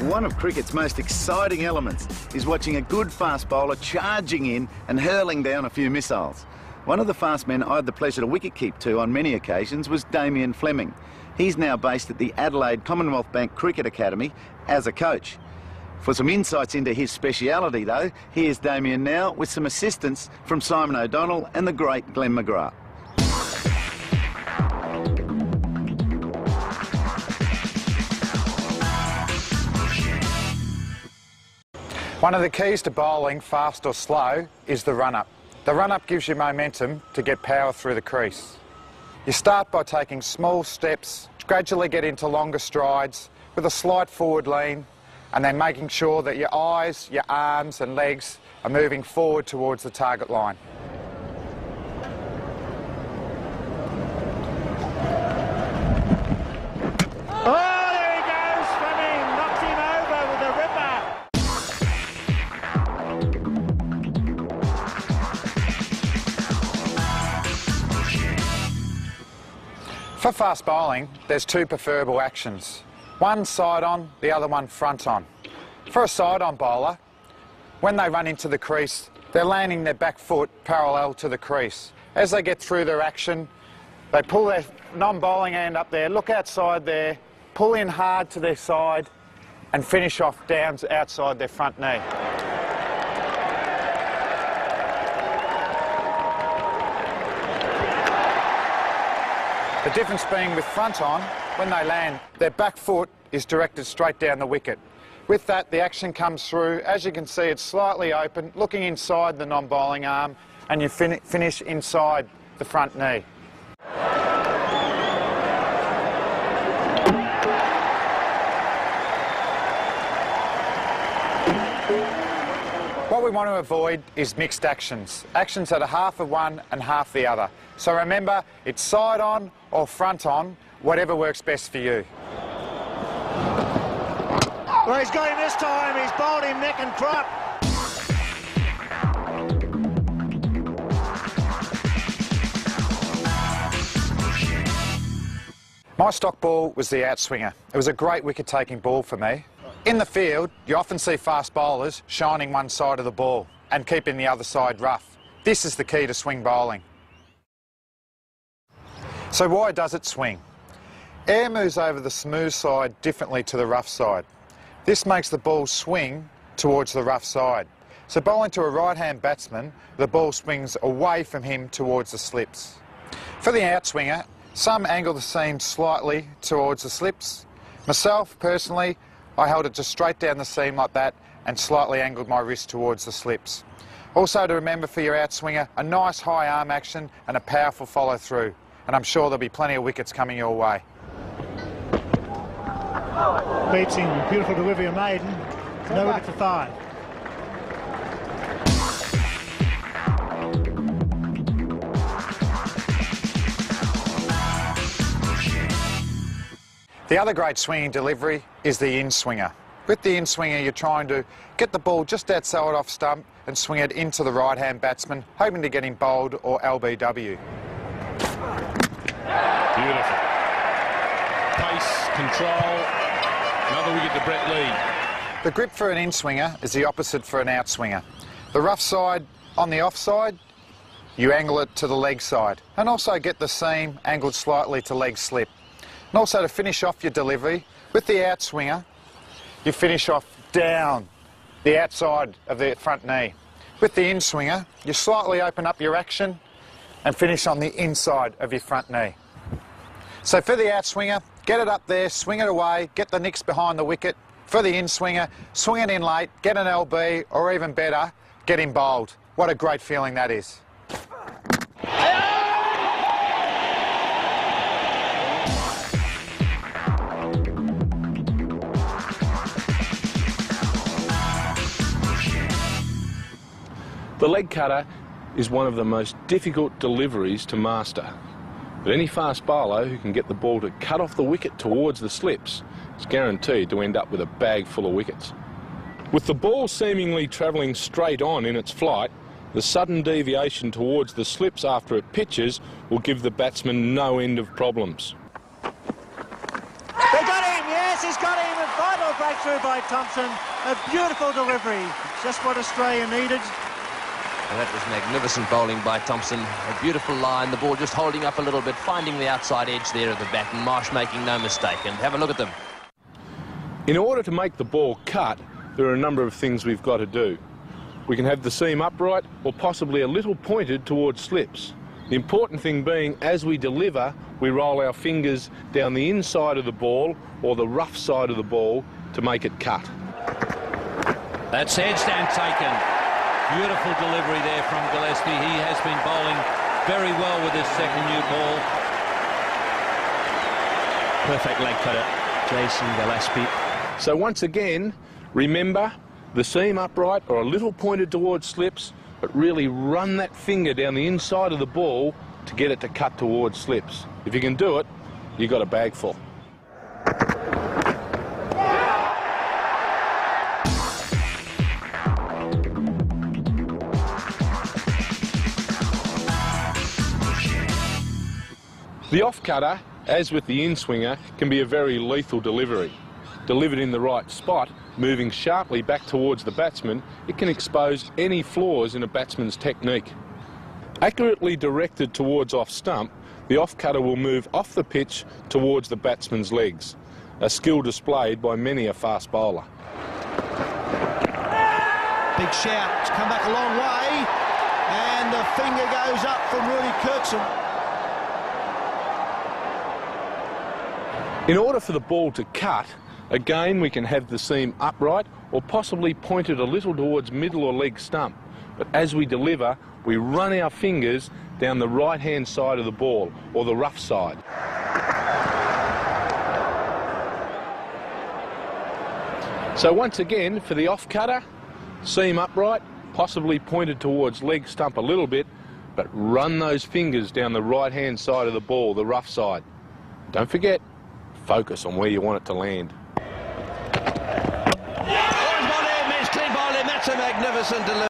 One of cricket's most exciting elements is watching a good fast bowler charging in and hurling down a few missiles. One of the fast men I had the pleasure to wicket keep to on many occasions was Damien Fleming. He's now based at the Adelaide Commonwealth Bank Cricket Academy as a coach. For some insights into his speciality though, here's Damien now with some assistance from Simon O'Donnell and the great Glenn McGrath. One of the keys to bowling, fast or slow, is the run-up. The run-up gives you momentum to get power through the crease. You start by taking small steps, gradually get into longer strides with a slight forward lean, and then making sure that your eyes, your arms and legs are moving forward towards the target line. For fast bowling, there's two preferable actions. One side on, the other one front on. For a side on bowler, when they run into the crease, they're landing their back foot parallel to the crease. As they get through their action, they pull their non-bowling hand up there, look outside there, pull in hard to their side and finish off down outside their front knee. The difference being with front on, when they land, their back foot is directed straight down the wicket. With that, the action comes through. As you can see, it's slightly open, looking inside the non-bowling arm, and you finish inside the front knee. What we want to avoid is mixed actions, actions that are half of one and half the other. So remember, it's side on or front on, whatever works best for you. Well, he's got him this time, he's bowled him neck and crop. My stock ball was the outswinger. It was a great wicket-taking ball for me. In the field, you often see fast bowlers shining one side of the ball and keeping the other side rough. This is the key to swing bowling. So why does it swing? Air moves over the smooth side differently to the rough side. This makes the ball swing towards the rough side. So bowling to a right-hand batsman, the ball swings away from him towards the slips. For the outswinger, some angle the seam slightly towards the slips. Myself, personally, I held it just straight down the seam like that and slightly angled my wrist towards the slips. Also to remember for your outswinger, a nice high arm action and a powerful follow through. And I'm sure there'll be plenty of wickets coming your way. Beats him, beautiful delivery of maiden. No wicket for 5. The other great swinging delivery is the in-swinger. With the in-swinger, you're trying to get the ball just outside off stump and swing it into the right-hand batsman, hoping to get him bowled or LBW. Beautiful. Pace, control, another wicket to Brett Lee. The grip for an in-swinger is the opposite for an outswinger. The rough side on the offside, you angle it to the leg side and also get the seam angled slightly to leg slip. And also to finish off your delivery, with the outswinger, you finish off down the outside of the front knee. With the in-swinger, you slightly open up your action and finish on the inside of your front knee. So for the outswinger, get it up there, swing it away, get the nicks behind the wicket. For the in-swinger, swing it in late, get an LB, or even better, get him bowled. What a great feeling that is. The leg cutter is one of the most difficult deliveries to master. But any fast bowler who can get the ball to cut off the wicket towards the slips is guaranteed to end up with a bag full of wickets. With the ball seemingly travelling straight on in its flight, the sudden deviation towards the slips after it pitches will give the batsman no end of problems. They got him, yes, he's got him. A vital break right through by Thompson. A beautiful delivery. Just what Australia needed. And that was magnificent bowling by Thompson. A beautiful line, the ball just holding up a little bit, finding the outside edge there of the bat, and Marsh making no mistake. And have a look at them. In order to make the ball cut, there are a number of things we've got to do. We can have the seam upright or possibly a little pointed towards slips. The important thing being, as we deliver, we roll our fingers down the inside of the ball or the rough side of the ball to make it cut. That's headstand taken. Beautiful delivery there from Gillespie. He has been bowling very well with his second new ball. Perfect leg cutter, Jason Gillespie. So once again, remember, the seam upright or a little pointed towards slips, but really run that finger down the inside of the ball to get it to cut towards slips. If you can do it, you've got a bag full. The off-cutter, as with the in-swinger, can be a very lethal delivery. Delivered in the right spot, moving sharply back towards the batsman, it can expose any flaws in a batsman's technique. Accurately directed towards off-stump, the off-cutter will move off the pitch towards the batsman's legs, a skill displayed by many a fast bowler. Big shout, it's come back a long way, and the finger goes up from Rudy Kirkson. In order for the ball to cut, again we can have the seam upright or possibly pointed a little towards middle or leg stump. But as we deliver, we run our fingers down the right-hand side of the ball or the rough side. So once again, for the off-cutter, seam upright, possibly pointed towards leg stump a little bit, but run those fingers down the right-hand side of the ball, the rough side. Don't forget, focus on where you want it to land. Clean bowling, that's a magnificent delivery.